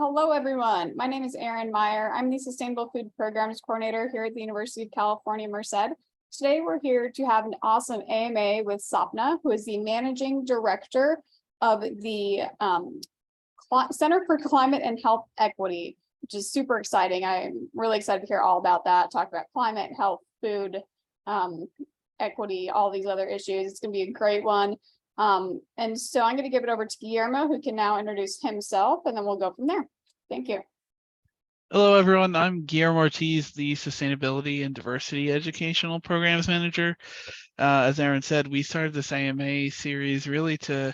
Hello, everyone. My name is Erin Meyer. I'm the Sustainable Food Programs Coordinator here at the University of California, Merced. Today, we're here to have an awesome AMA with Sapna, who is the Managing Director of the Center for Climate and Health Equity, which is super exciting. I'm really excited to hear all about that, talk about climate, health, food, equity, all these other issues. It's going to be a great one. And so I'm going to give it over to Guillermo, who can now introduce himself, and then we'll go from there. Thank you. Hello, everyone. I'm Guillermo Ortiz, the Sustainability and Diversity Educational Programs Manager. As Erin said, we started this AMA series really to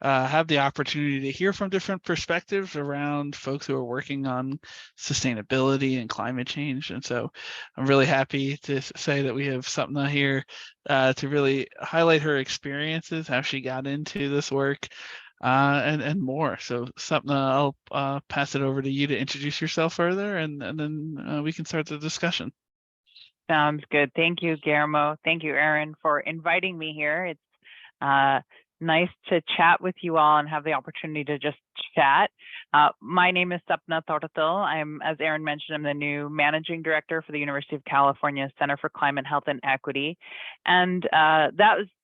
have the opportunity to hear from different perspectives around folks who are working on sustainability and climate change. And so I'm really happy to say that we have Sapna here to really highlight her experiences, how she got into this work, and more. So Sapna, I'll pass it over to you to introduce yourself further, and then we can start the discussion. Sounds good. Thank you, Guillermo. Thank you, Erin, for inviting me here. It's nice to chat with you all and have the opportunity to just chat. My name is Sapna Thottathil. As Erin mentioned, I'm the new Managing Director for the University of California Center for Climate, Health, and Equity. And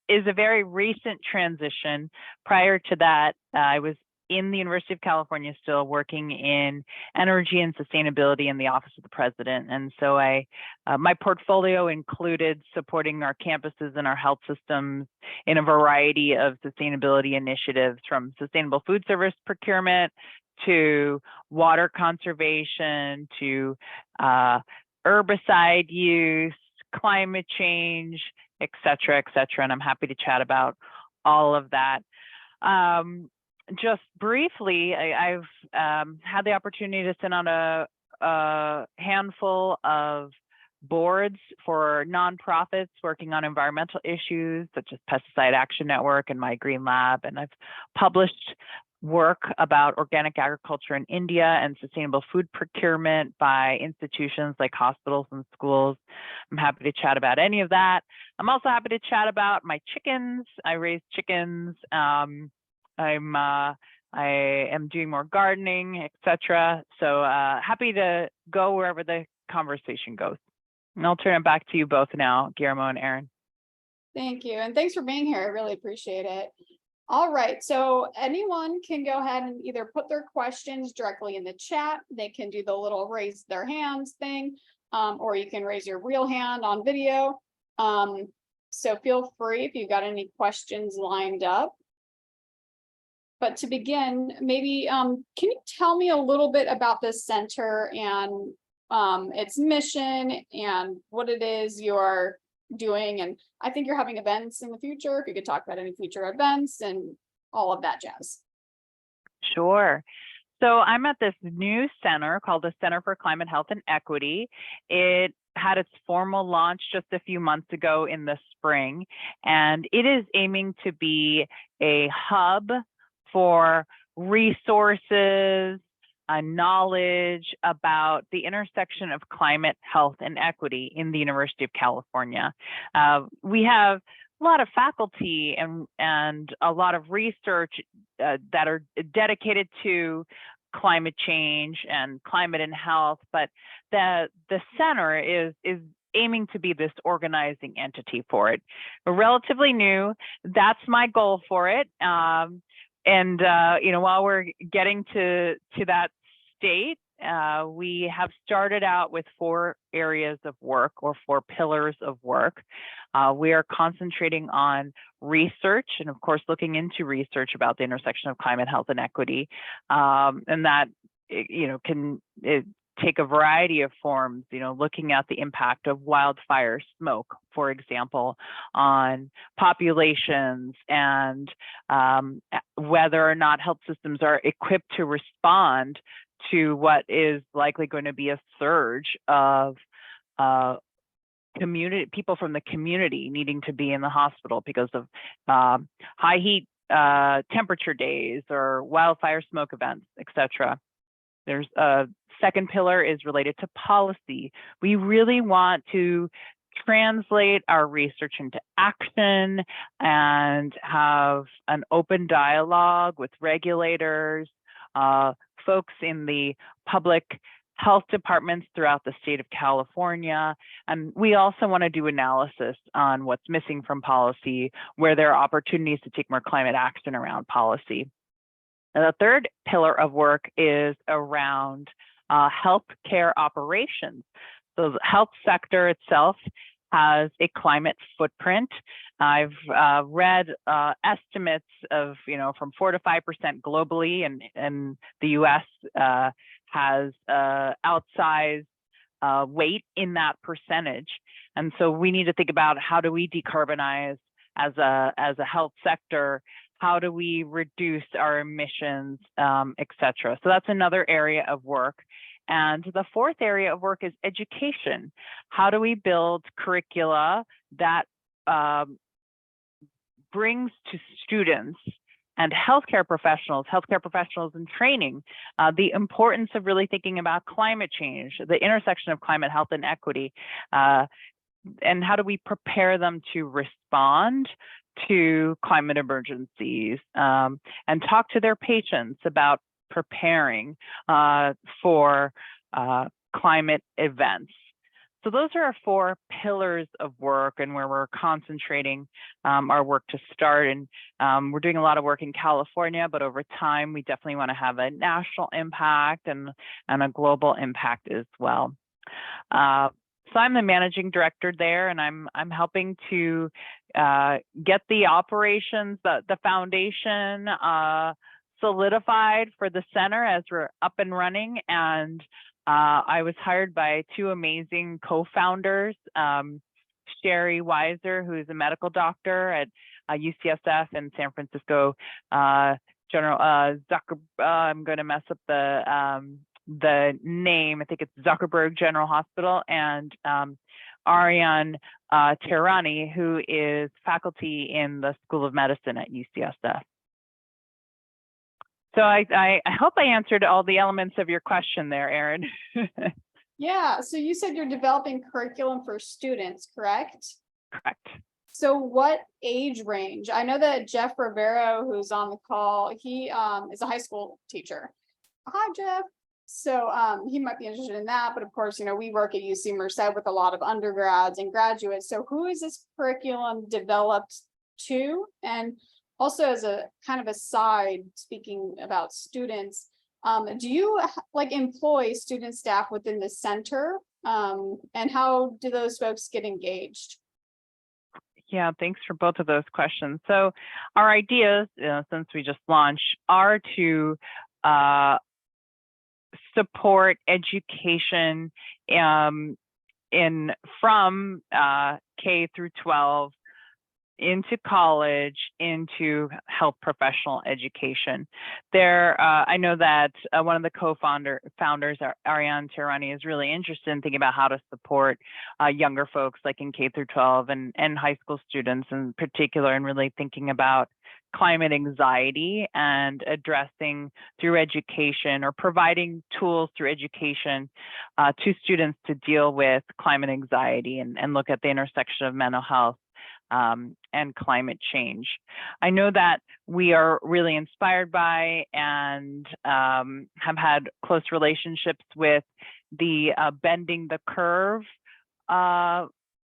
is a very recent transition. Prior to that, I was in the University of California still working in energy and sustainability in the Office of the President. And so my portfolio included supporting our campuses and our health systems in a variety of sustainability initiatives, from sustainable food service procurement to water conservation to herbicide use, climate change, et cetera, et cetera. And I'm happy to chat about all of that. Just briefly, I've had the opportunity to sit on a handful of boards for nonprofits working on environmental issues such as Pesticide Action Network and My Green Lab, and I've published work about organic agriculture in India and sustainable food procurement by institutions like hospitals and schools. I'm happy to chat about any of that. I'm also happy to chat about my chickens. I raise chickens. I am doing more gardening, etc. So happy to go wherever the conversation goes. And I'll turn it back to you both now, Guillermo and Erin. Thank you. And thanks for being here. I really appreciate it. All right. So anyone can go ahead and either put their questions directly in the chat. They can do the little raise their hands thing, or you can raise your real hand on video. So feel free if you've got any questions lined up. But to begin, maybe can you tell me a little bit about this center and its mission and what it is you're doing? And I think you're having events in the future. If you could talk about any future events and all of that jazz. Sure. So I'm at this new center called the Center for Climate, Health, and Equity. It had its formal launch just a few months ago in the spring, and it is aiming to be a hub for resources, knowledge about the intersection of climate, health, and equity in the University of California. We have a lot of faculty and a lot of research that are dedicated to climate change and climate and health, but the center is aiming to be this organizing entity for it. We're relatively new. That's my goal for it. And while we're getting to that state, we have started out with 4 areas of work, or 4 pillars of work. We are concentrating on research and, of course, looking into research about the intersection of climate, health, and equity. And that, can take a variety of forms, looking at the impact of wildfire smoke, for example, on populations and whether or not health systems are equipped to respond to what is likely going to be a surge of people from the community needing to be in the hospital because of high heat temperature days or wildfire smoke events, etc. There's a second pillar is related to policy. We really want to translate our research into action and have an open dialogue with regulators, folks in the public health departments throughout the state of California. And we also want to do analysis on what's missing from policy, where there are opportunities to take more climate action around policy. And the third pillar of work is around healthcare operations. So the health sector itself has a climate footprint. I've read estimates of, from 4 to 5% globally, and the U.S. Has outsized weight in that percentage. And so we need to think about, how do we decarbonize as a health sector? How do we reduce our emissions, et cetera? So that's another area of work. And the fourth area of work is education. How do we build curricula that brings to students and healthcare professionals in training, the importance of really thinking about climate change, the intersection of climate health and equity, and how do we prepare them to respond to climate emergencies, and talk to their patients about preparing for climate events. So those are our 4 pillars of work, and where we're concentrating our work to start. And we're doing a lot of work in California, but over time, we definitely want to have a national impact and a global impact as well. So I'm the managing director there, and I'm helping to get the operations, the foundation solidified for the center as we're up and running. And I was hired by 2 amazing co-founders, Sherry Weiser, who is a medical doctor at UCSF in San Francisco, General I'm going to mess up the name. I think it's Zuckerberg General Hospital, and Ariane Tehrani, who is faculty in the School of Medicine at UCSF. So I hope I answered all the elements of your question there, Erin. Yeah, so you said you're developing curriculum for students, correct? Correct. So what age range? I know that Jeff Rivero, who's on the call, he is a high school teacher. Hi, Jeff. So he might be interested in that, but of course, we work at UC Merced with a lot of undergrads and graduates. So who is this curriculum developed to? And also, as a kind of aside, speaking about students, do you employ student staff within the center? And how do those folks get engaged? Yeah, thanks for both of those questions. So our ideas, since we just launched, are to support education from K through 12 into college, into health professional education. I know that one of the co-founders, Ariane Tehrani, is really interested in thinking about how to support younger folks, like in K through 12 and high school students in particular, and really thinking about climate anxiety and addressing through education, or providing tools through education to students to deal with climate anxiety and look at the intersection of mental health and climate change. I know that we are really inspired by and have had close relationships with the Bending the Curve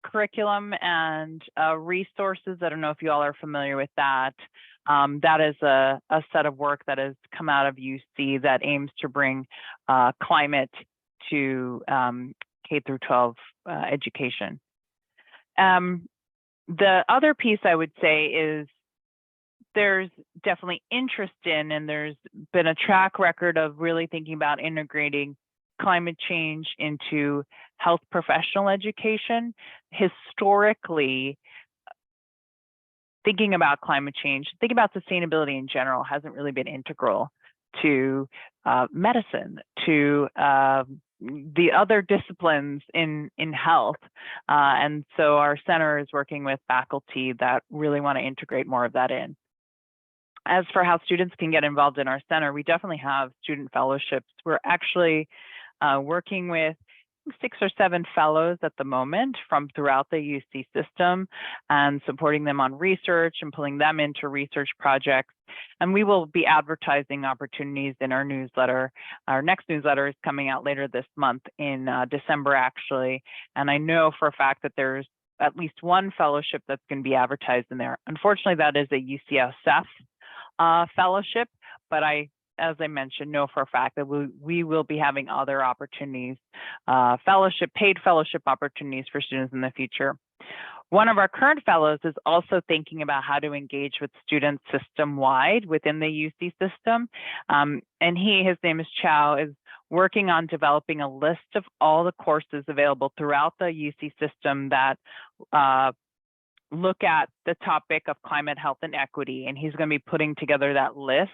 curriculum and resources. I don't know if you all are familiar with that. That is a set of work that has come out of UC that aims to bring climate to K through 12 education. The other piece I would say is there's definitely interest in, and there's been a track record of really thinking about integrating climate change into health professional education. Historically, thinking about climate change, thinking about sustainability in general hasn't really been integral to medicine, to the other disciplines in health. And so our center is working with faculty that really want to integrate more of that in. As for how students can get involved in our center, we definitely have student fellowships. We're actually working with 6 or 7 fellows at the moment from throughout the UC system and supporting them on research and pulling them into research projects. And we will be advertising opportunities in our newsletter. Our next newsletter is coming out later this month in December, actually. And I know for a fact that there's at least one fellowship that's going to be advertised in there. Unfortunately, that is a UCSF fellowship, but as I mentioned, know for a fact that we will be having other opportunities, paid fellowship opportunities for students in the future. One of our current fellows is also thinking about how to engage with students system-wide within the UC system. And his name is Chow, is working on developing a list of all the courses available throughout the UC system that look at the topic of climate, health, and equity. And he's going to be putting together that list,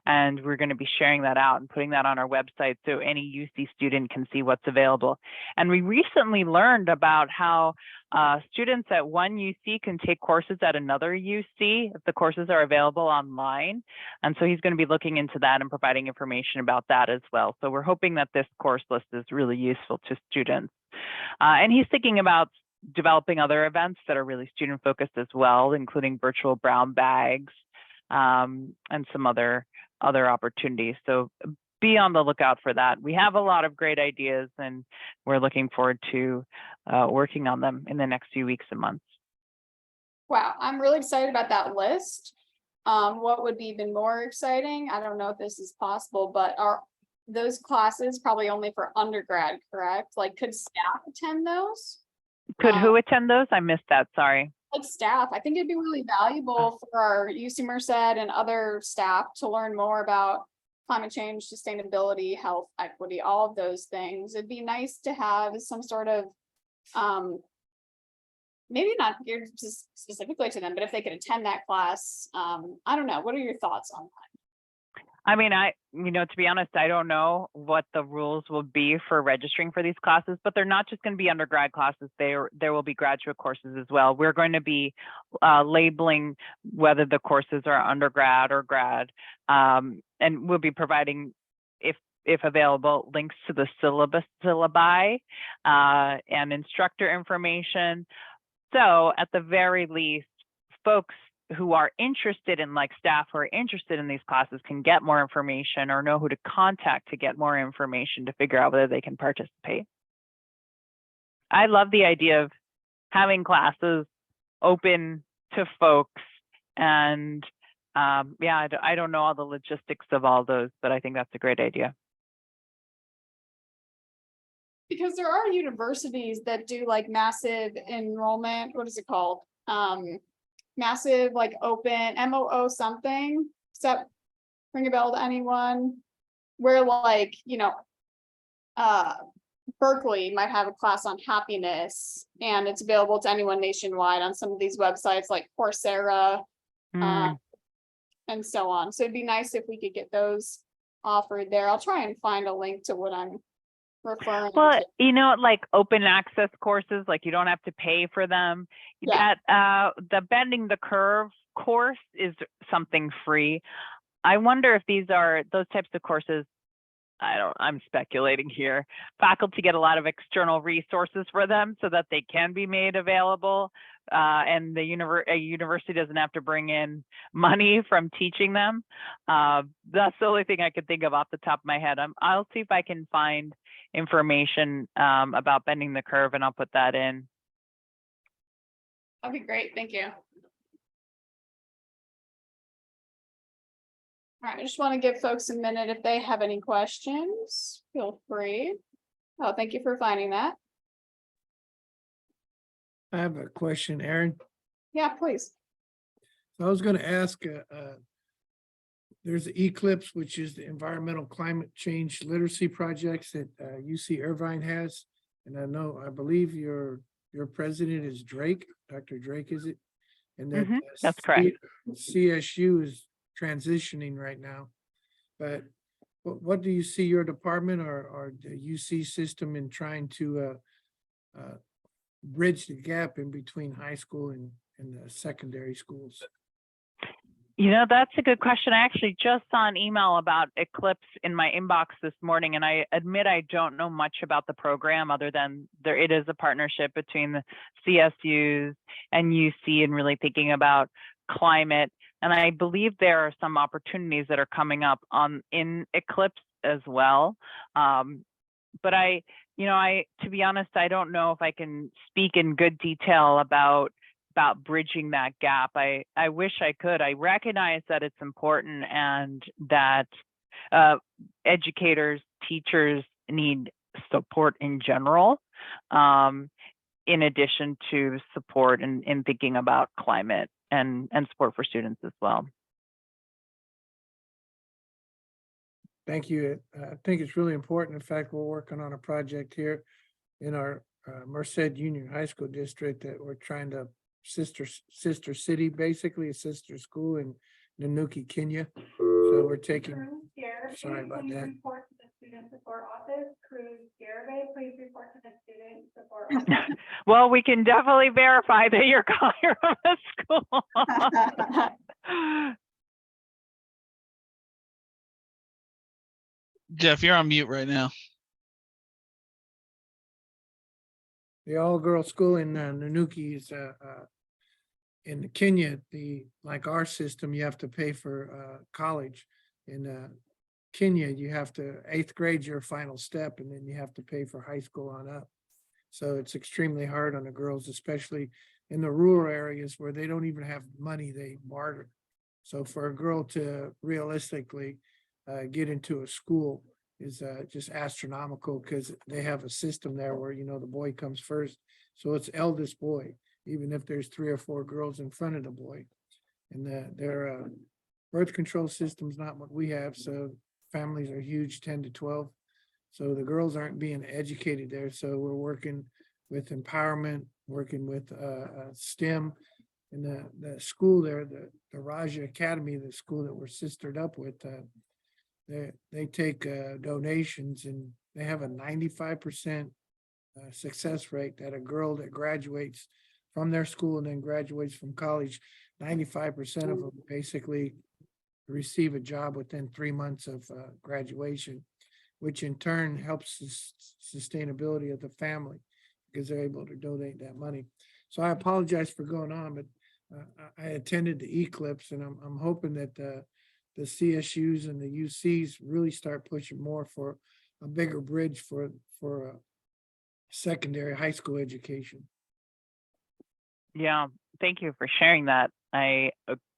and we're going to be sharing that out and putting that on our website so any UC student can see what's available. And we recently learned about how students at one UC can take courses at another UC if the courses are available online. And so he's going to be looking into that and providing information about that as well. So we're hoping that this course list is really useful to students. And he's thinking about developing other events that are really student focused as well, including virtual brown bags and some other opportunities. So be on the lookout for that. We have a lot of great ideas, and we're looking forward to working on them in the next few weeks and months. Wow, I'm really excited about that list. What would be even more exciting? I don't know if this is possible, but are those classes probably only for undergrad, correct? Like, could staff attend those? Could who attend those? I missed that, sorry. Like staff, I think it'd be really valuable for our UC Merced and other staff to learn more about climate change, sustainability, health, equity, all of those things. It'd be nice to have some sort of, maybe not geared just specifically to them, but if they could attend that class, I don't know. What are your thoughts on that? I mean, to be honest, I don't know what the rules will be for registering for these classes, but they're not just going to be undergrad classes. There will be graduate courses as well. We're going to be labeling whether the courses are undergrad or grad, and we'll be providing, if available, links to the syllabi and instructor information. So at the very least, folks who are interested in, like staff who are interested in these classes, can get more information or know who to contact to get more information to figure out whether they can participate. I love the idea of having classes open to folks, and yeah, I don't know all the logistics of all those, but I think that's a great idea. Because there are universities that do like massive enrollment, what is it called? Massive, like open MOO something. Does that ring a bell to anyone? Where like, Berkeley might have a class on happiness, and it's available to anyone nationwide on some of these websites like Coursera, and so on. So it'd be nice if we could get those offered there. I'll try and find a link to what I'm referring to. Like open access courses, like you don't have to pay for them. Yeah. That the Bending the Curve course is something free. I wonder if these are those types of courses. I'm speculating here. Faculty get a lot of external resources for them so that they can be made available, and a university doesn't have to bring in money from teaching them. That's the only thing I could think of off the top of my head. I'll see if I can find information about Bending the Curve, and I'll put that in. That'd be great. Thank you. All right, I just want to give folks a minute if they have any questions. Feel free. Oh, thank you for finding that. I have a question, Aaron. Yeah, please. So I was going to ask, there's the Eclipse, which is the environmental climate change literacy projects that UC Irvine has. And I believe your president is Drake, Dr. Drake, is it? And that That's correct. CSU is transitioning right now. But what do you see your department or the UC system in trying to bridge the gap in between high school and the secondary schools? That's a good question. I actually just saw an email about Eclipse in my inbox this morning, and I admit I don't know much about the program other than it is a partnership between the CSUs and UC and really thinking about climate. And I believe there are some opportunities that are coming up in Eclipse as well. But to be honest, I don't know if I can speak in good detail about bridging that gap. I wish I could. I recognize that it's important and that educators, teachers need support in general, in addition to support in thinking about climate and support for students as well. Thank you. I think it's really important. In fact, we're working on a project here in our Merced Union High School district that we're trying to sister city, basically a sister school in Nanuki, Kenya. So we're taking, sorry about that. Report to the student support office. Please report to the student support office. Well, we can definitely verify that you're calling from a school. Jeff, you're on mute right now. The all-girl school in Nanuki is in Kenya. Like our system, you have to pay for college. In Kenya, you have to 8th grade your final step, and then you have to pay for high school on up. So it's extremely hard on the girls, especially in the rural areas where they don't even have money, they barter. So for a girl to realistically get into a school is just astronomical, because they have a system there where, the boy comes first. So it's eldest boy, even if there's 3 or 4 girls in front of the boy. And their birth control system is not what we have. So families are huge, 10 to 12. So the girls aren't being educated there. So we're working with empowerment, working with STEM. And the school there, the Raja Academy, the school that we're sistered up with, they take donations, and they have a 95% success rate that a girl that graduates from their school and then graduates from college, 95% of them basically receive a job within 3 months of graduation, which in turn helps the sustainability of the family because they're able to donate that money. So I apologize for going on, but I attended the Eclipse, and I'm hoping that the CSUs and the UCs really start pushing more for a bigger bridge for secondary high school education. Yeah, thank you for sharing that. I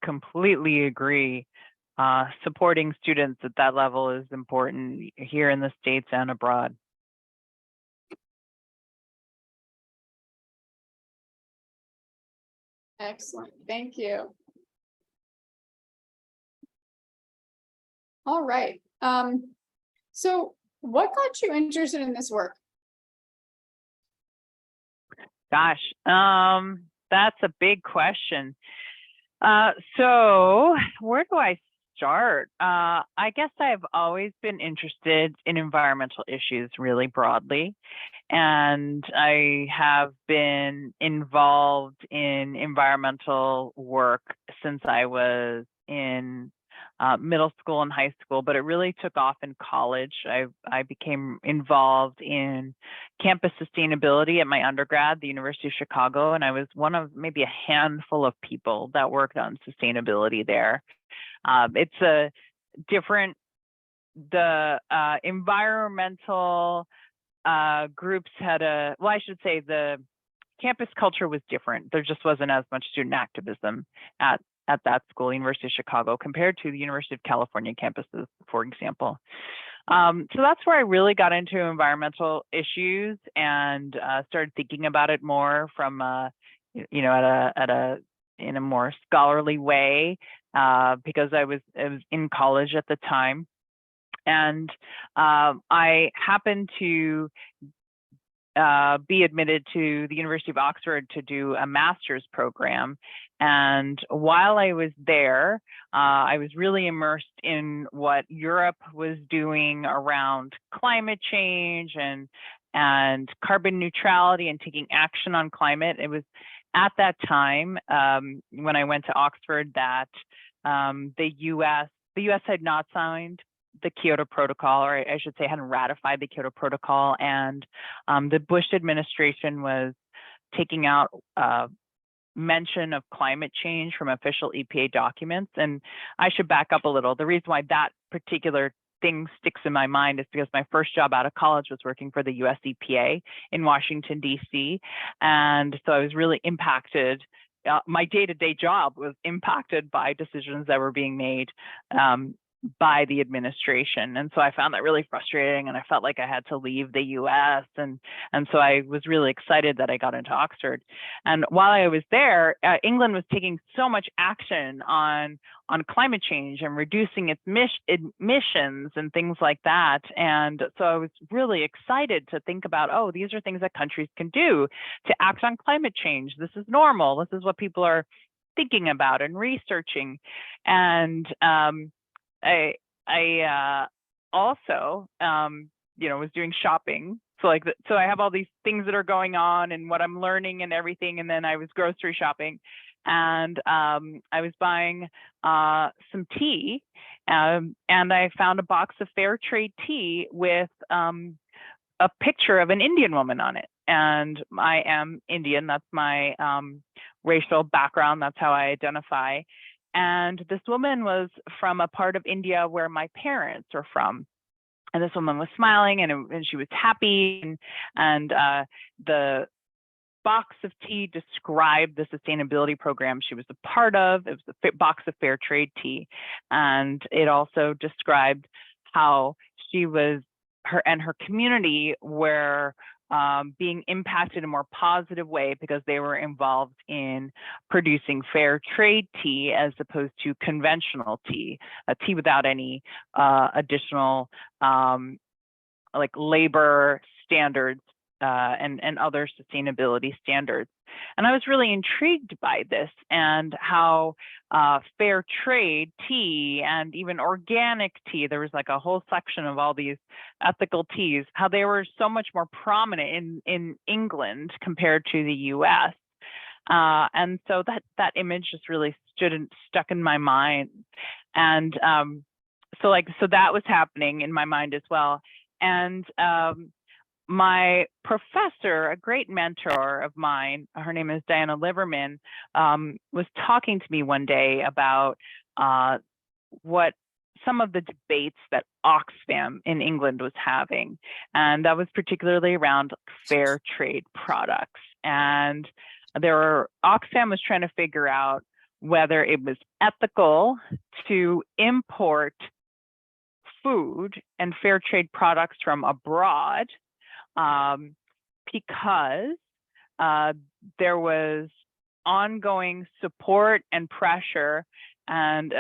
completely agree. Supporting students at that level is important here in the States and abroad. Excellent, thank you. All right. So what got you interested in this work? Gosh, that's a big question. So where do I start? I guess I've always been interested in environmental issues really broadly. And I have been involved in environmental work since I was in middle school and high school, but it really took off in college. I became involved in campus sustainability at my undergrad, the University of Chicago, and I was one of maybe a handful of people that worked on sustainability there. It's a different, the environmental groups had I should say the campus culture was different. There just wasn't as much student activism at that school, University of Chicago, compared to the University of California campuses, for example. So that's where I really got into environmental issues and started thinking about it more from, in a more scholarly way, because I was in college at the time. And I happened to be admitted to the University of Oxford to do a master's program. And while I was there, I was really immersed in what Europe was doing around climate change and carbon neutrality and taking action on climate. It was at that time when I went to Oxford that the U.S. had not signed the Kyoto Protocol, or I should say hadn't ratified the Kyoto Protocol, and the Bush administration was taking out mention of climate change from official EPA documents. And I should back up a little. The reason why that particular thing sticks in my mind is because my first job out of college was working for the US EPA in Washington, D.C. And so I was really impacted. My day-to-day job was impacted by decisions that were being made by the administration. And so I found that really frustrating, and I felt like I had to leave the US. And so I was really excited that I got into Oxford. And while I was there, England was taking so much action on climate change and reducing its emissions and things like that. And so I was really excited to think about, oh, these are things that countries can do to act on climate change. This is normal. This is what people are thinking about and researching. And I also, was doing shopping. So so I have all these things that are going on and what I'm learning and everything. And then I was grocery shopping, and I was buying some tea, and I found a box of fair trade tea with a picture of an Indian woman on it. And I am Indian. That's my racial background. That's how I identify. And this woman was from a part of India where my parents are from. And this woman was smiling, and she was happy. And the box of tea described the sustainability program she was a part of. It was a box of fair trade tea. And it also described how her and her community were being impacted in a more positive way because they were involved in producing fair trade tea as opposed to conventional tea, a tea without any additional labor standards and other sustainability standards. And I was really intrigued by this, and how fair trade tea and even organic tea, there was a whole section of all these ethical teas, how they were so much more prominent in England compared to the US. And so that image just really stuck in my mind. And so that was happening in my mind as well. And my professor, a great mentor of mine, her name is Diana Liverman, was talking to me one day about what some of the debates that Oxfam in England was having. And that was particularly around fair trade products. And Oxfam was trying to figure out whether it was ethical to import food and fair trade products from abroad, because there was ongoing support and pressure, and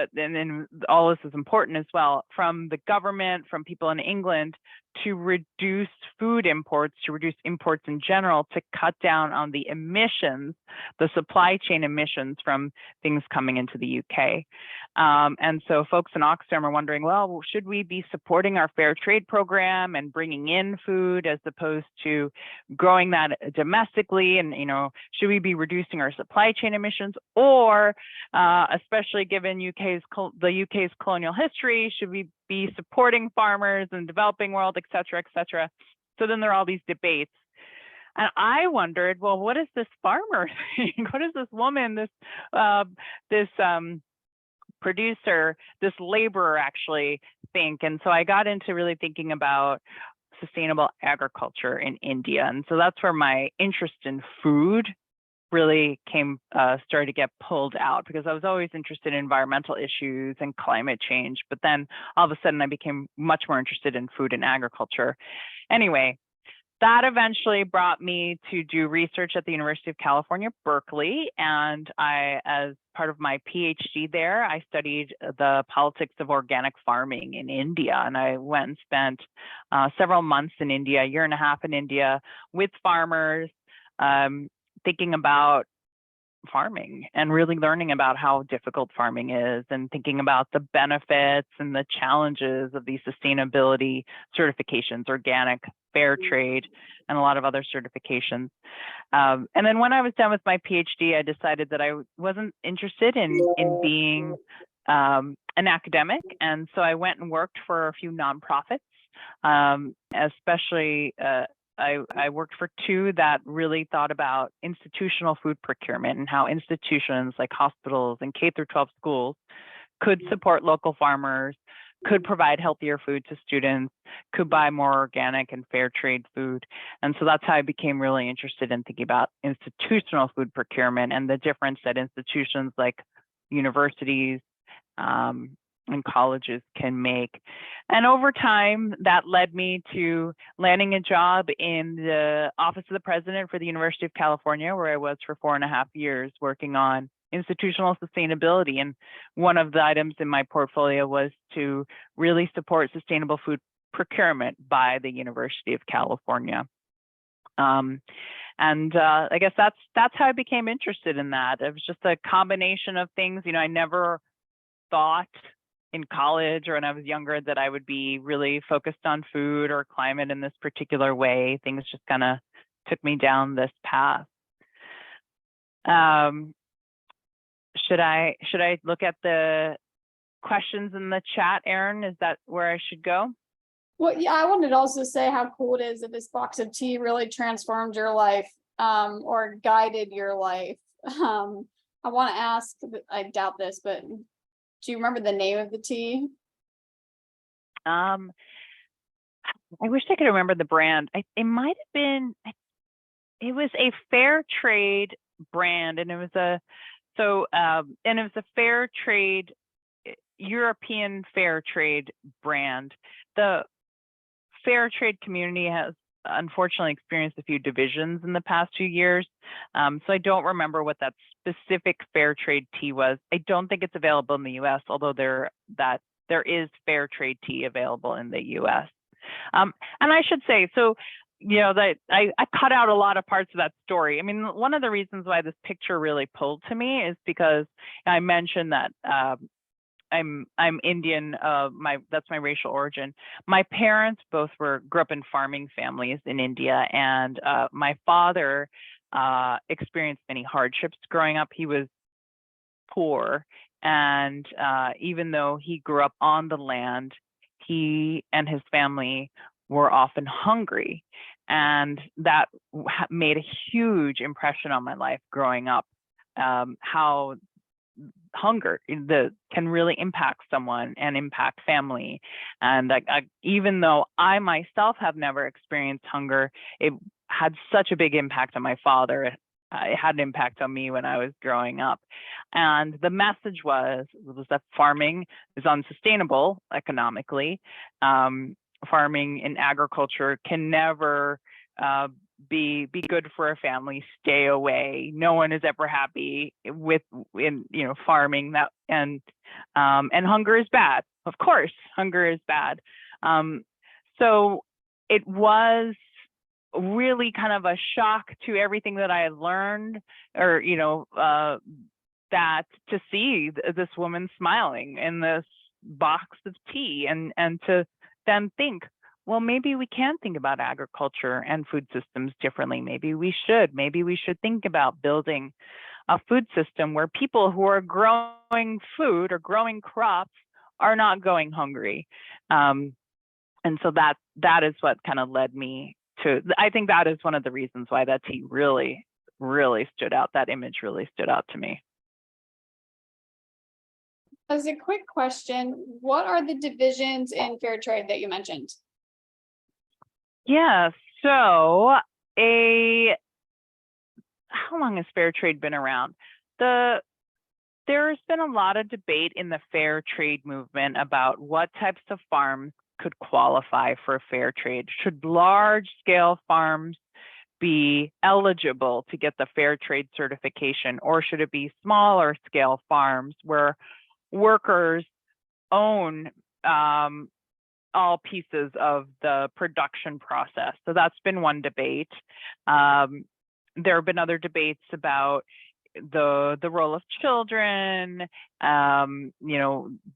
all this is important as well, from the government, from people in England, to reduce food imports, to reduce imports in general, to cut down on the emissions, the supply chain emissions from things coming into the UK. And so folks in Oxfam are wondering, well, should we be supporting our fair trade program and bringing in food as opposed to growing that domestically? And, should we be reducing our supply chain emissions? Or, especially given the UK's colonial history, should we be supporting farmers in the developing world, et cetera, et cetera? So then there are all these debates. And I wondered, well, what does this farmer think? What does this woman, this producer, this laborer actually think? And so I got into really thinking about sustainable agriculture in India. And so that's where my interest in food really started to get pulled out, because I was always interested in environmental issues and climate change. But then all of a sudden I became much more interested in food and agriculture. Anyway, that eventually brought me to do research at the University of California, Berkeley. And as part of my PhD there, I studied the politics of organic farming in India. And I went and spent several months in India, a year and a half in India with farmers, thinking about farming and really learning about how difficult farming is, and thinking about the benefits and the challenges of these sustainability certifications, organic, fair trade, and a lot of other certifications. And then when I was done with my PhD, I decided that I wasn't interested in being an academic, and so I went and worked for a few nonprofits, especially I worked for two that really thought about institutional food procurement and how institutions like hospitals and K through 12 schools could support local farmers, could provide healthier food to students, could buy more organic and fair trade food. And so that's how I became really interested in thinking about institutional food procurement and the difference that institutions like universities and colleges can make. And over time, that led me to landing a job in the Office of the President for the University of California, where I was for 4.5 years working on institutional sustainability. And one of the items in my portfolio was to really support sustainable food procurement by the University of California. I guess that's how I became interested in that. It was just a combination of things. You know, I never thought in college or when I was younger that I would be really focused on food or climate in this particular way. Things just kind of took me down this path. Should I look at the questions in the chat, Erin? Is that where I should go? Well, yeah, I wanted to also say how cool it is that this box of tea really transformed your life, or guided your life. I want to ask, I doubt this, but do you remember the name of the tea? I wish I could remember the brand. It might have been, it was a fair trade brand, and it was a fair trade, European fair trade brand. The fair trade community has unfortunately experienced a few divisions in the past few years. So I don't remember what that specific fair trade tea was. I don't think it's available in the US, although there is fair trade tea available in the US. And I should say, so, you know, that I cut out a lot of parts of that story. I mean, one of the reasons why this picture really pulled to me is because I mentioned that I'm Indian. That's my racial origin. My parents both grew up in farming families in India, and my father experienced many hardships growing up. He was poor, and even though he grew up on the land, he and his family were often hungry, and that made a huge impression on my life growing up. How hunger can really impact someone and impact family. And even though I myself have never experienced hunger, it had such a big impact on my father. It had an impact on me when I was growing up. And the message was that farming is unsustainable economically. Farming and agriculture can never be good for a family. Stay away. No one is ever happy in farming. That and hunger is bad. Of course, hunger is bad. So it was really kind of a shock to everything that I had learned, or that to see this woman smiling in this box of tea, and to then think, well, maybe we can think about agriculture and food systems differently. Maybe we should think about building a food system where people who are growing food or growing crops are not going hungry. And so that is what kind of led me to, I think that is one of the reasons why that tea really, really stood out. That image really stood out to me. As a quick question, what are the divisions in fair trade that you mentioned? Yeah, so how long has fair trade been around? There's been a lot of debate in the fair trade movement about what types of farms could qualify for fair trade. Should large scale farms be eligible to get the fair trade certification, or should it be smaller scale farms where workers own all pieces of the production process? So that's been one debate. There have been other debates about the role of children,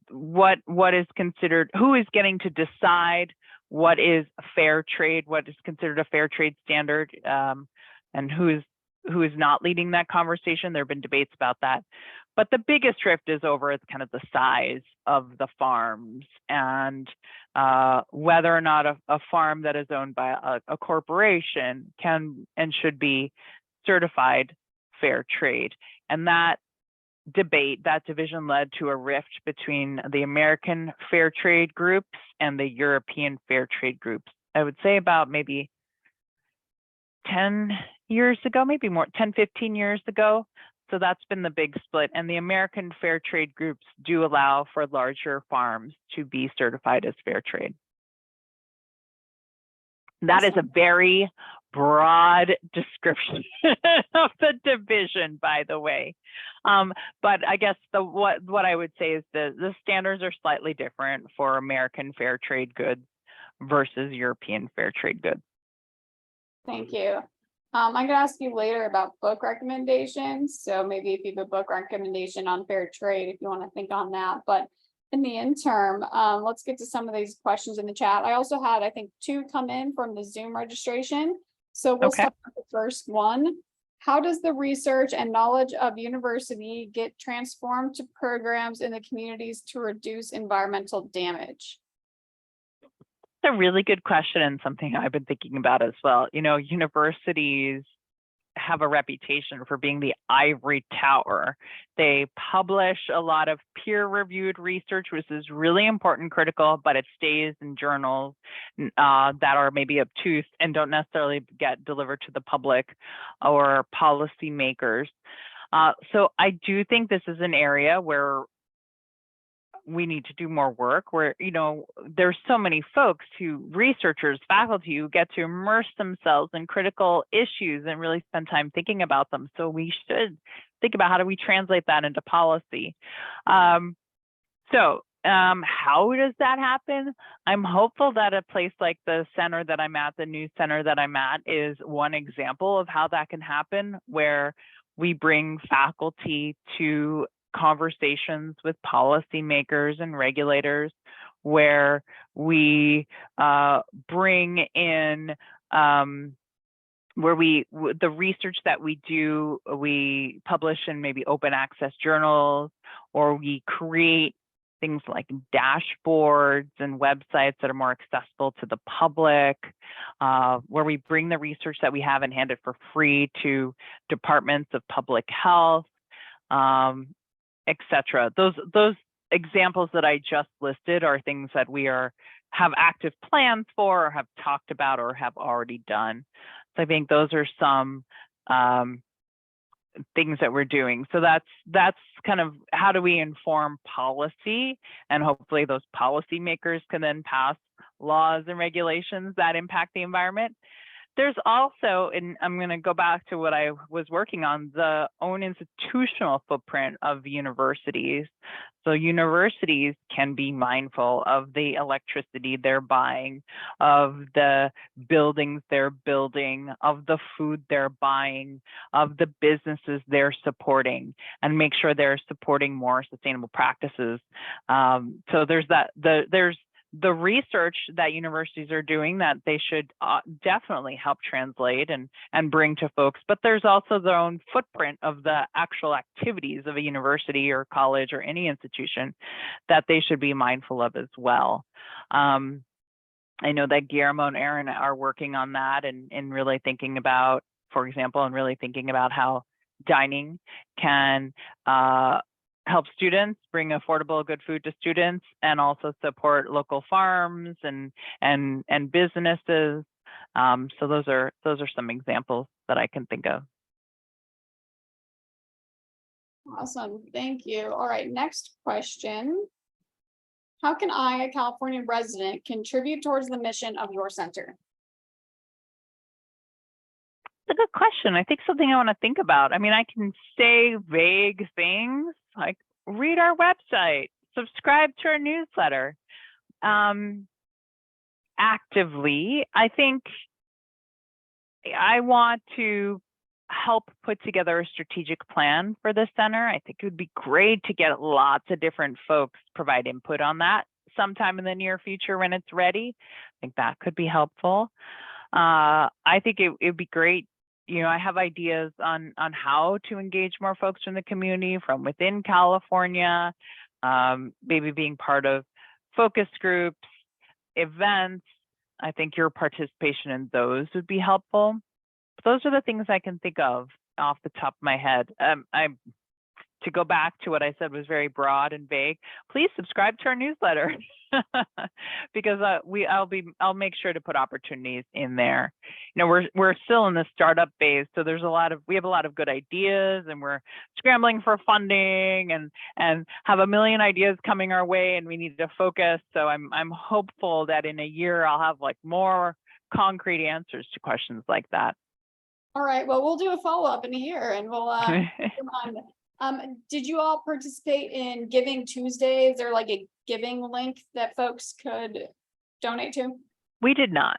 what is considered, who is getting to decide what is a fair trade, what is considered a fair trade standard, and who is not leading that conversation. There have been debates about that. But the biggest drift is over kind of the size of the farms and whether or not a farm that is owned by a corporation can and should be certified fair trade. And that debate, that division led to a rift between the American fair trade groups and the European fair trade groups. I would say about maybe 10 years ago, maybe more, 10, 15 years ago. So that's been the big split. And the American fair trade groups do allow for larger farms to be certified as fair trade. That is a very broad description of the division, by the way. But I guess what I would say is the standards are slightly different for American fair trade goods versus European fair trade goods. Thank you. I'm gonna ask you later about book recommendations. So maybe if you have a book recommendation on fair trade, if you want to think on that. But in the interim, let's get to some of these questions in the chat. I also had, I think, 2 come in from the Zoom registration. So we'll start with the first one. How does the research and knowledge of university get transformed to programs in the communities to reduce environmental damage? A really good question and something I've been thinking about as well. You know, universities have a reputation for being the ivory tower. They publish a lot of peer-reviewed research, which is really important, critical, but it stays in journals that are maybe obtuse and don't necessarily get delivered to the public or policymakers. So I do think this is an area where we need to do more work, where, you know, there's so many folks researchers, faculty who get to immerse themselves in critical issues and really spend time thinking about them. So we should think about how do we translate that into policy. How does that happen? I'm hopeful that a place like the center that I'm at, the new center that I'm at, is one example of how that can happen, where we bring faculty to conversations with policymakers and regulators, where we bring in the research that we do, we publish in maybe open access journals, or we create things like dashboards and websites that are more accessible to the public, where we bring the research that we have and hand it for free to departments of public health, etc. Those examples that I just listed are things that we have active plans for, or have talked about, or have already done. So I think those are some things that we're doing. So that's kind of how do we inform policy, and hopefully those policymakers can then pass laws and regulations that impact the environment. There's also, and I'm going to go back to what I was working on, the own institutional footprint of universities. So universities can be mindful of the electricity they're buying, of the buildings they're building, of the food they're buying, of the businesses they're supporting, and make sure they're supporting more sustainable practices. So there's the research that universities are doing that they should definitely help translate and bring to folks, but there's also their own footprint of the actual activities of a university or college or any institution that they should be mindful of as well. I know that Guillermo and Aaron are working on that and really thinking about, for example, and really thinking about how dining can help students bring affordable, good food to students, and also support local farms and businesses. So those are some examples that I can think of. Awesome, thank you. All right, next question. How can I, a California resident, contribute towards the mission of your center? It's a good question. I think something I want to think about. I mean, I can say vague things like read our website, subscribe to our newsletter. Actively, I think I want to help put together a strategic plan for the center. I think it would be great to get lots of different folks provide input on that sometime in the near future when it's ready. I think that could be helpful. I think it would be great I have ideas on how to engage more folks from the community from within California, maybe being part of focus groups, events. I think your participation in those would be helpful. Those are the things I can think of off the top of my head. To go back to what I said was very broad and vague, please subscribe to our newsletter because I'll make sure to put opportunities in there. We're still in the startup phase, so we have a lot of good ideas, and we're scrambling for funding and have a million ideas coming our way, and we need to focus. So I'm hopeful that in a year I'll have like more concrete answers to questions like that. All right, well, we'll do a follow-up in a year and we'll did you all participate in Giving Tuesday? Is there like a giving link that folks could donate to? We did not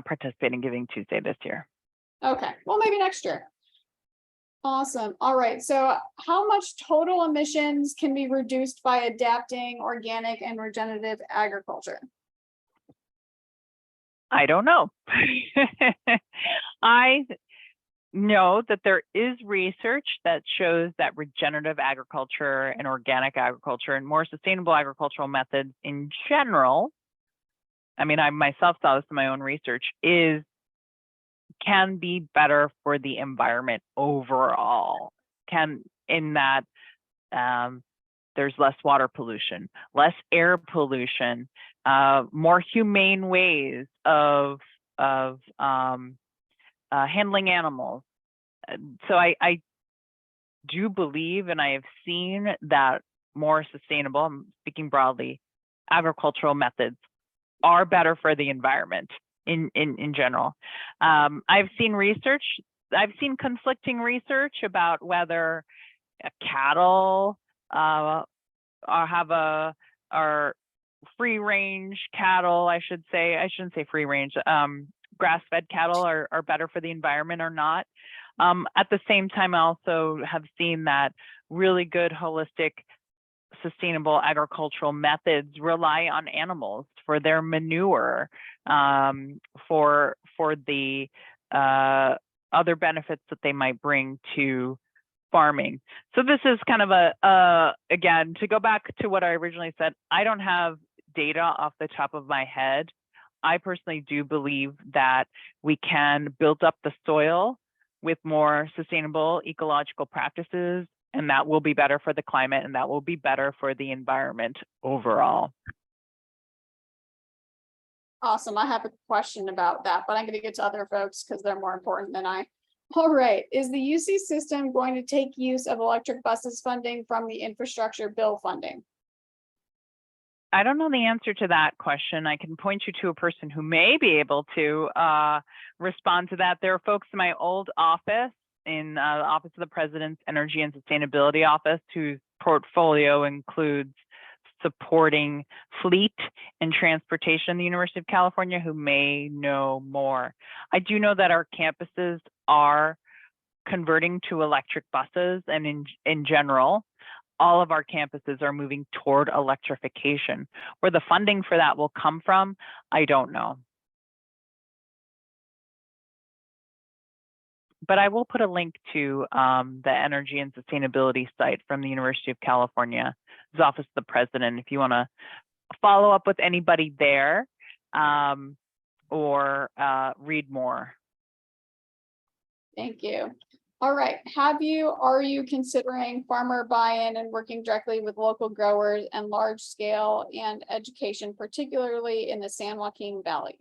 participate in Giving Tuesday this year. Okay, well, maybe next year. Awesome. All right, so how much total emissions can be reduced by adapting organic and regenerative agriculture? I don't know. I know that there is research that shows that regenerative agriculture and organic agriculture and more sustainable agricultural methods in general, I mean, I myself saw this in my own research, can be better for the environment overall. In that there's less water pollution, less air pollution, more humane ways of handling animals. So I do believe, and I have seen that more sustainable, I'm speaking broadly, agricultural methods are better for the environment in general. I've seen conflicting research about whether cattle are free range cattle, I shouldn't say free range, grass-fed cattle are better for the environment or not. At the same time, I also have seen that really good holistic sustainable agricultural methods rely on animals for their manure, for the other benefits that they might bring to farming. So this is kind of again, to go back to what I originally said, I don't have data off the top of my head. I personally do believe that we can build up the soil with more sustainable ecological practices, and that will be better for the climate, and that will be better for the environment overall. Awesome. I have a question about that, but I'm going to get to other folks because they're more important than I. All right. Is the UC system going to take use of electric buses funding from the infrastructure bill funding? I don't know the answer to that question. I can point you to a person who may be able to respond to that. There are folks in my old office, in the Office of the President's Energy and Sustainability Office, whose portfolio includes supporting fleet and transportation in the University of California, who may know more. I do know that our campuses are converting to electric buses, and in general, all of our campuses are moving toward electrification. Where the funding for that will come from, I don't know. But I will put a link to the Energy and Sustainability site from the University of California's Office of the President, if you want to follow up with anybody there or read more. Thank you. All right. Are you considering farmer buy-in and working directly with local growers and large scale and education, particularly in the San Joaquin Valley?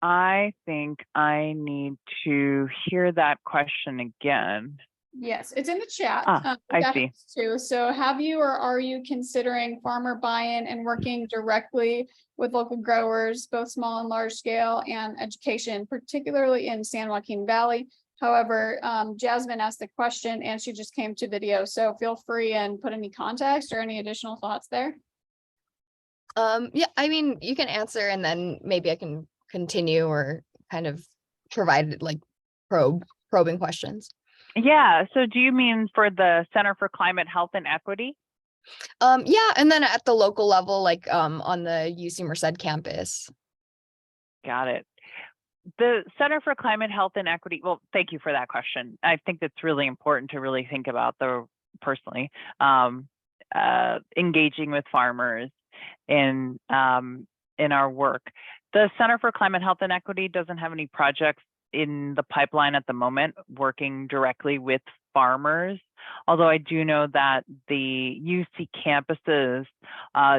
I think I need to hear that question again. Yes, it's in the chat. I see. Too. So have you or are you considering farmer buy-in and working directly with local growers, both small and large scale, and education, particularly in San Joaquin Valley? However, Jasmine asked the question and she just came to video, so feel free and put any context or any additional thoughts there. Yeah, I mean, you can answer and then maybe I can continue or kind of provide like probing questions. Yeah, so do you mean for the Center for Climate Health and Equity? Yeah, and then at the local level, like on the UC Merced campus. Got it. The Center for Climate Health and Equity, well, thank you for that question. I think it's really important to really think about personally, engaging with farmers in our work. The Center for Climate Health and Equity doesn't have any projects in the pipeline at the moment working directly with farmers, although I do know that the UC campuses,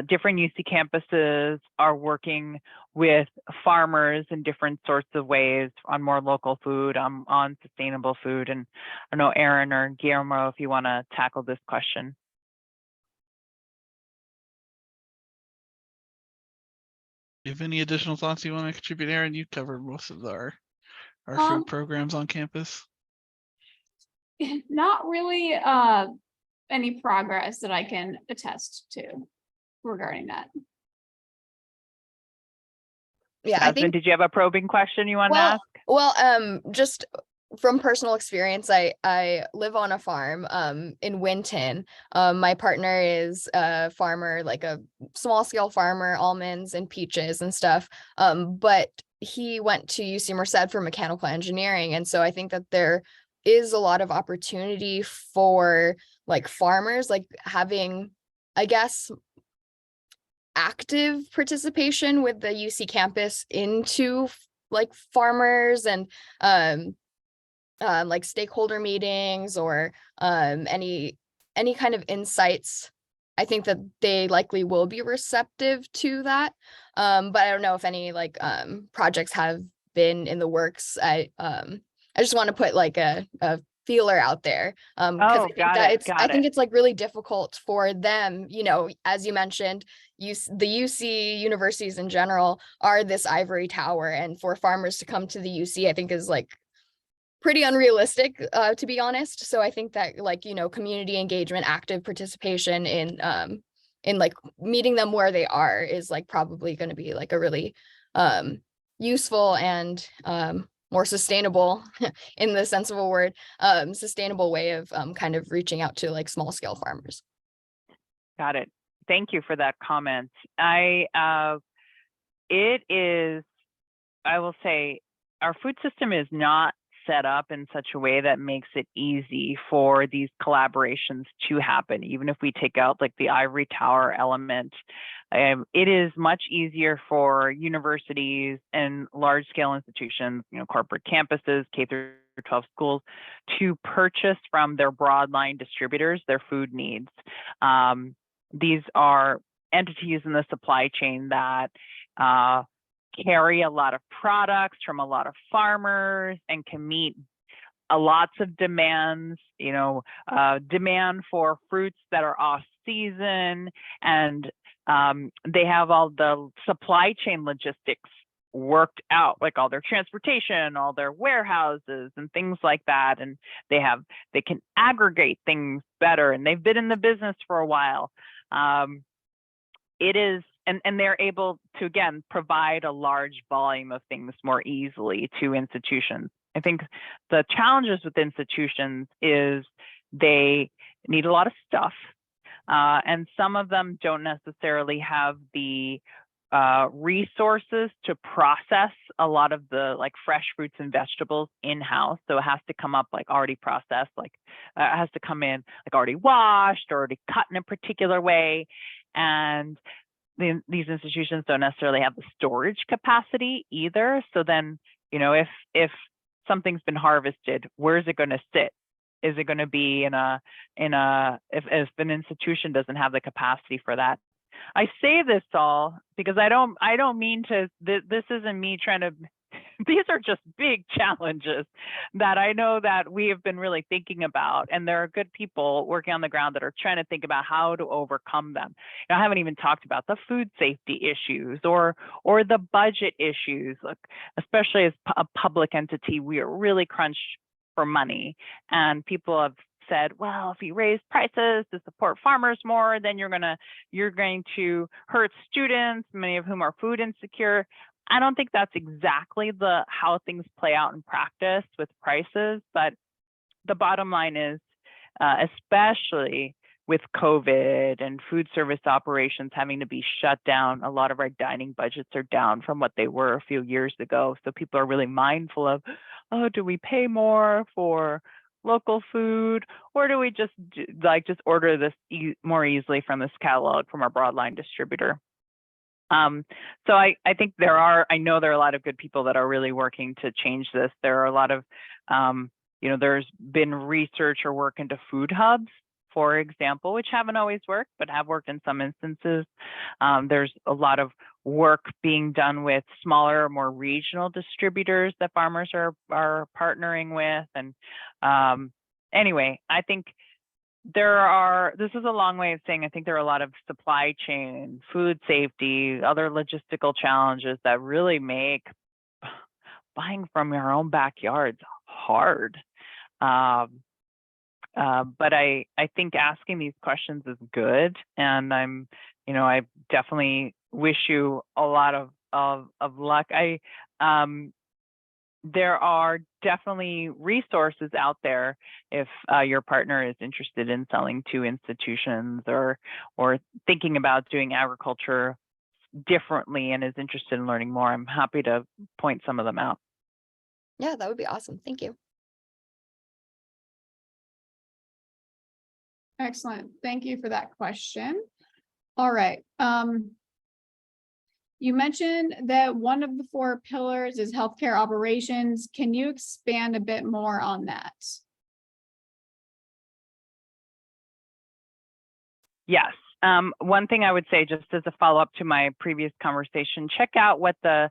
different UC campuses are working with farmers in different sorts of ways on more local food, on sustainable food. And I don't know, Aaron or Guillermo, if you want to tackle this question. Do you have any additional thoughts you want to contribute, Aaron? You covered most of our Um, food programs on campus. Not really any progress that I can attest to regarding that. Yeah, I Jasmine, think, did you have a probing question you want to ask? just from personal experience, I live on a farm in Winton. My partner is a farmer, like a small scale farmer, almonds and peaches and stuff. But he went to UC Merced for mechanical engineering. And so I think that there is a lot of opportunity for like farmers, like having, I guess, active participation with the UC campus into like farmers and like stakeholder meetings or any kind of insights. I think that they likely will be receptive to that. But I don't know if any like projects have been in the works. I just want to put like a feeler out there. Because I think that I think it's like really difficult for them, you know, as you mentioned, the UC universities in general are this ivory tower, and for farmers to come to the UC, I think is like pretty unrealistic, to be honest. So I think that like, you know, community engagement, active participation in like meeting them where they are is like probably going to be like a really useful and more sustainable in the sense of a word, sustainable way of kind of reaching out to like small scale farmers. Got it. Thank you for that comment. I will say our food system is not set up in such a way that makes it easy for these collaborations to happen. Even if we take out like the ivory tower element, it is much easier for universities and large scale institutions, you know, corporate campuses, K through 12 schools, to purchase from their broadline distributors their food needs. These are entities in the supply chain that carry a lot of products from a lot of farmers and can meet lots of demands, you know, demand for fruits that are off season, and they have all the supply chain logistics worked out, like all their transportation, all their warehouses and things like that. And they can aggregate things better, and they've been in the business for a while. It is, and they're able to, again, provide a large volume of things more easily to institutions. I think the challenges with institutions is they need a lot of stuff, and some of them don't necessarily have the resources to process a lot of the like fresh fruits and vegetables in-house. So it has to come up like already processed, like it has to come in like already washed or already cut in a particular way. And these institutions don't necessarily have the storage capacity either. So then, you know, if something's been harvested, where is it going to sit? Is it going to be if an institution doesn't have the capacity for that? I say this all because I don't mean to, this isn't me trying to, these are just big challenges that I know that we have been really thinking about, and there are good people working on the ground that are trying to think about how to overcome them. I haven't even talked about the food safety issues or the budget issues. Look, especially as a public entity, we are really crunched for money, and people have said, well, if you raise prices to support farmers more, then you're going to hurt students, many of whom are food insecure. I don't think that's exactly how things play out in practice with prices, but the bottom line is, especially with COVID and food service operations having to be shut down, a lot of our dining budgets are down from what they were a few years ago. So people are really mindful of, oh, do we pay more for local food, or do we just order this more easily from this catalog from our broadline distributor? So I think I know there are a lot of good people that are really working to change this. There are a lot of, there's been research or work into food hubs, for example, which haven't always worked, but have worked in some instances. There's a lot of work being done with smaller, more regional distributors that farmers are partnering with. And anyway, I think this is a long way of saying, I think there are a lot of supply chain, food safety, other logistical challenges that really make buying from your own backyards hard. But I think asking these questions is good. And I definitely wish you a lot of luck. There are definitely resources out there if your partner is interested in selling to institutions or thinking about doing agriculture differently and is interested in learning more. I'm happy to point some of them out. Yeah, that would be awesome. Thank you. Excellent. Thank you for that question. All right. You mentioned that one of the 4 pillars is healthcare operations. Can you expand a bit more on that? Yes. One thing I would say, just as a follow-up to my previous conversation, check out what the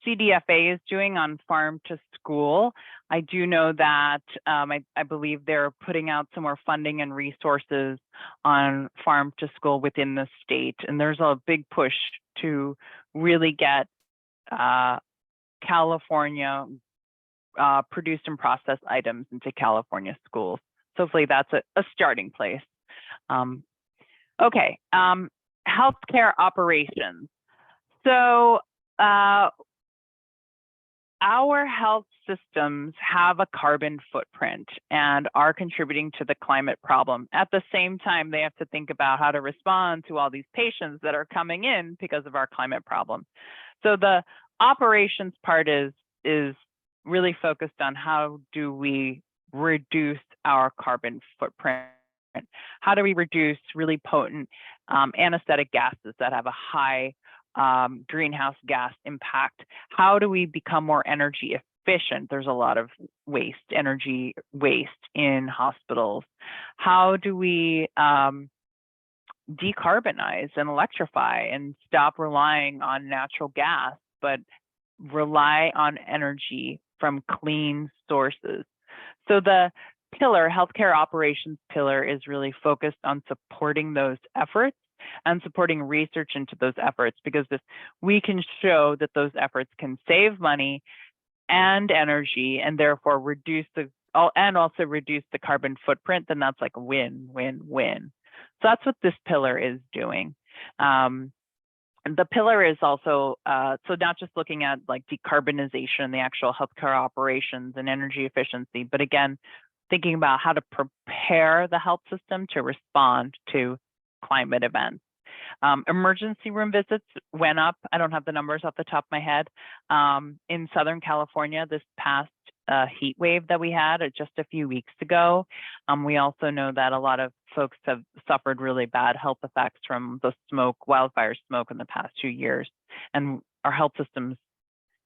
CDFA is doing on farm to school. I do know that I believe they're putting out some more funding and resources on farm to school within the state. And there's a big push to really get California produced and processed items into California schools. So hopefully that's a starting place. Okay, healthcare operations. So our health systems have a carbon footprint and are contributing to the climate problem. At the same time, they have to think about how to respond to all these patients that are coming in because of our climate problem. So the operations part is really focused on how do we reduce our carbon footprint? How do we reduce really potent anesthetic gases that have a high greenhouse gas impact? How do we become more energy efficient? There's a lot of energy waste in hospitals. How do we decarbonize and electrify and stop relying on natural gas, but rely on energy from clean sources? So the healthcare operations pillar is really focused on supporting those efforts and supporting research into those efforts, because if we can show that those efforts can save money and energy and therefore reduce the carbon footprint, then that's like a win, win, win. So that's what this pillar is doing. The pillar is also, so not just looking at like decarbonization, the actual healthcare operations and energy efficiency, but again, thinking about how to prepare the health system to respond to climate events. Emergency room visits went up. I don't have the numbers off the top of my head. In Southern California, this past heat wave that we had just a few weeks ago, we also know that a lot of folks have suffered really bad health effects from the wildfire smoke in the past 2 years. And our health systems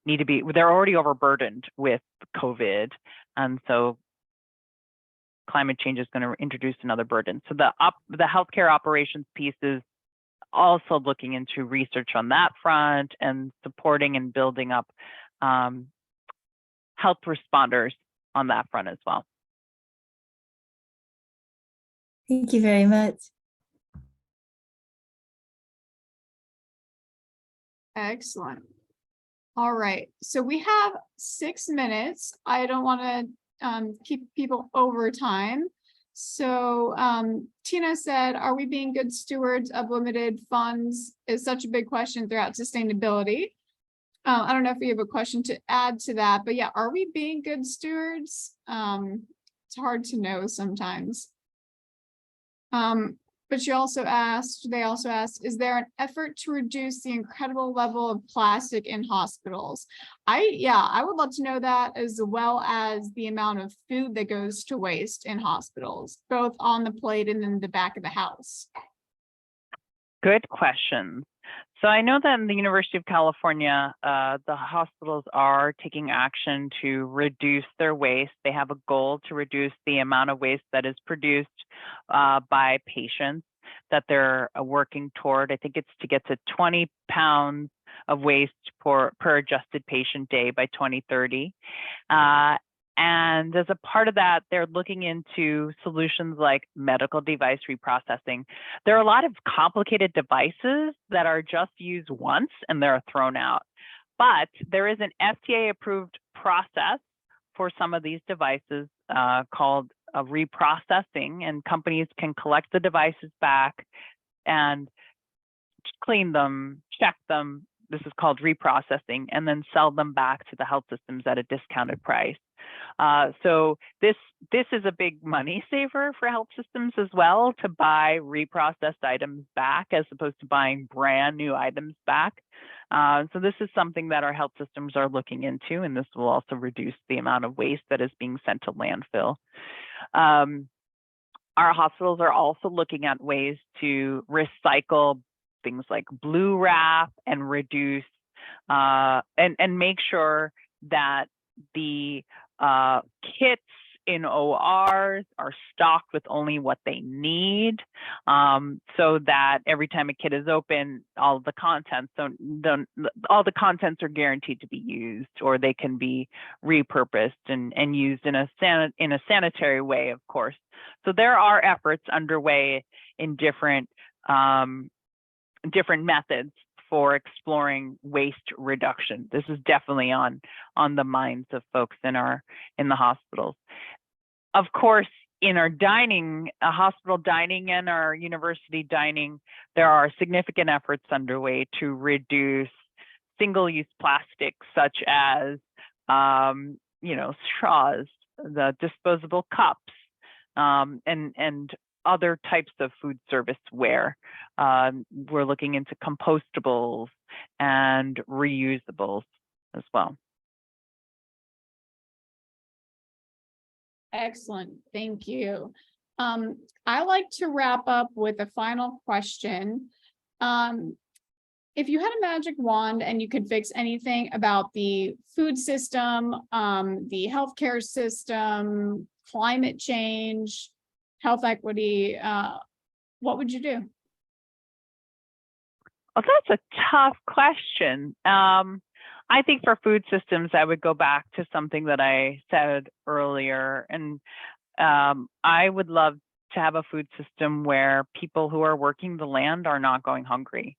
they're already overburdened with COVID. And so climate change is going to introduce another burden. So the healthcare operations piece is also looking into research on that front and supporting and building up health responders on that front as well. Thank you very much. Excellent. All right, so we have 6 minutes. I don't want to keep people over time. So Tina said, are we being good stewards of limited funds? Is such a big question throughout sustainability. I don't know if you have a question to add to that, but yeah, are we being good stewards? It's hard to know sometimes. But they also asked, is there an effort to reduce the incredible level of plastic in hospitals? I would love to know that, as well as the amount of food that goes to waste in hospitals, both on the plate and in the back of the house. Good question. So I know that in the University of California, the hospitals are taking action to reduce their waste. They have a goal to reduce the amount of waste that is produced by patients that they're working toward. I think it's to get to 20 pounds of waste per adjusted patient day by 2030. And as a part of that, they're looking into solutions like medical device reprocessing. There are a lot of complicated devices that are just used once and they're thrown out. But there is an FDA-approved process for some of these devices called reprocessing, and companies can collect the devices back and clean them, check them. This is called reprocessing, and then sell them back to the health systems at a discounted price. So this is a big money saver for health systems as well, to buy reprocessed items back as opposed to buying brand new items back. So this is something that our health systems are looking into, and this will also reduce the amount of waste that is being sent to landfill. Our hospitals are also looking at ways to recycle things like blue wrap and reduce and make sure that the kits in ORs are stocked with only what they need, so that every time a kit is open, all the contents are guaranteed to be used, or they can be repurposed and used in a sanitary way, of course. So there are efforts underway in different methods for exploring waste reduction. This is definitely on the minds of folks in the hospitals. Of course, in our dining, hospital dining and our university dining, there are significant efforts underway to reduce single-use plastics, such as straws, the disposable cups, and other types of food service ware. We're looking into compostables and reusables as well. Excellent, thank you. I like to wrap up with a final question. If you had a magic wand and you could fix anything about the food system, the healthcare system, climate change, health equity, what would you do? Well, that's a tough question. I think for food systems, I would go back to something that I said earlier, and I would love to have a food system where people who are working the land are not going hungry.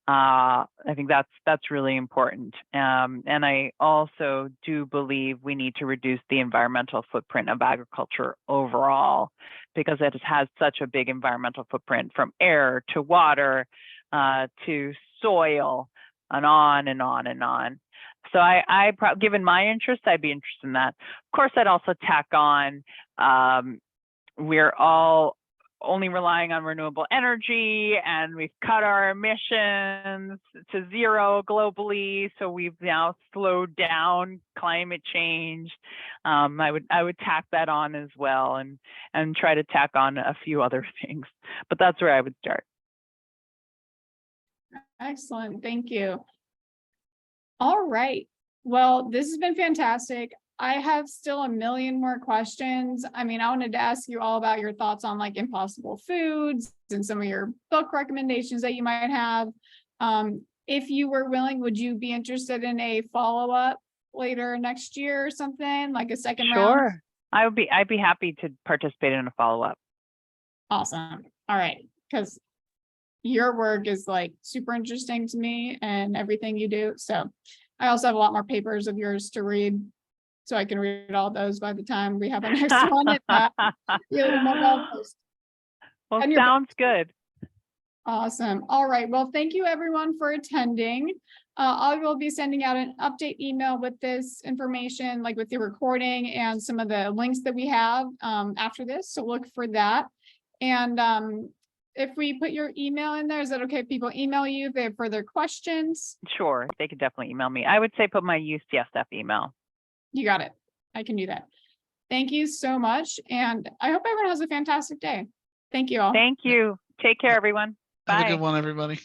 I think that's really important. And I also do believe we need to reduce the environmental footprint of agriculture overall, because it has such a big environmental footprint, from air to water to soil, and on and on and on. So given my interest, I'd be interested in that. Of course, I'd also tack on, we're all only relying on renewable energy, and we've cut our emissions to zero globally. So we've now slowed down climate change. I would tack that on as well, and try to tack on a few other things, but that's where I would start. Excellent, thank you. All right, well, this has been fantastic. I have still a million more questions. I mean, I wanted to ask you all about your thoughts on like impossible foods and some of your book recommendations that you might have. If you were willing, would you be interested in a follow-up later next year or something, like a second round? Sure, I'd be happy to participate in a follow-up. Awesome. All right, because your work is like super interesting to me and everything you do. So I also have a lot more papers of yours to read, so I can read all those by the time we have our next one. Be a little more well-versed. Well, sounds good. Awesome. All right. Well, thank you everyone for attending. I will be sending out an update email with this information, like with the recording and some of the links that we have after this. So look for that. And if we put your email in there, is that okay if people email you if they have further questions? Sure, they could definitely email me. I would say put my UCSF email. You got it. I can do that. Thank you so much. And I hope everyone has a fantastic day. Thank you all. Thank you. Take care, everyone. Have a Bye. good one, everybody.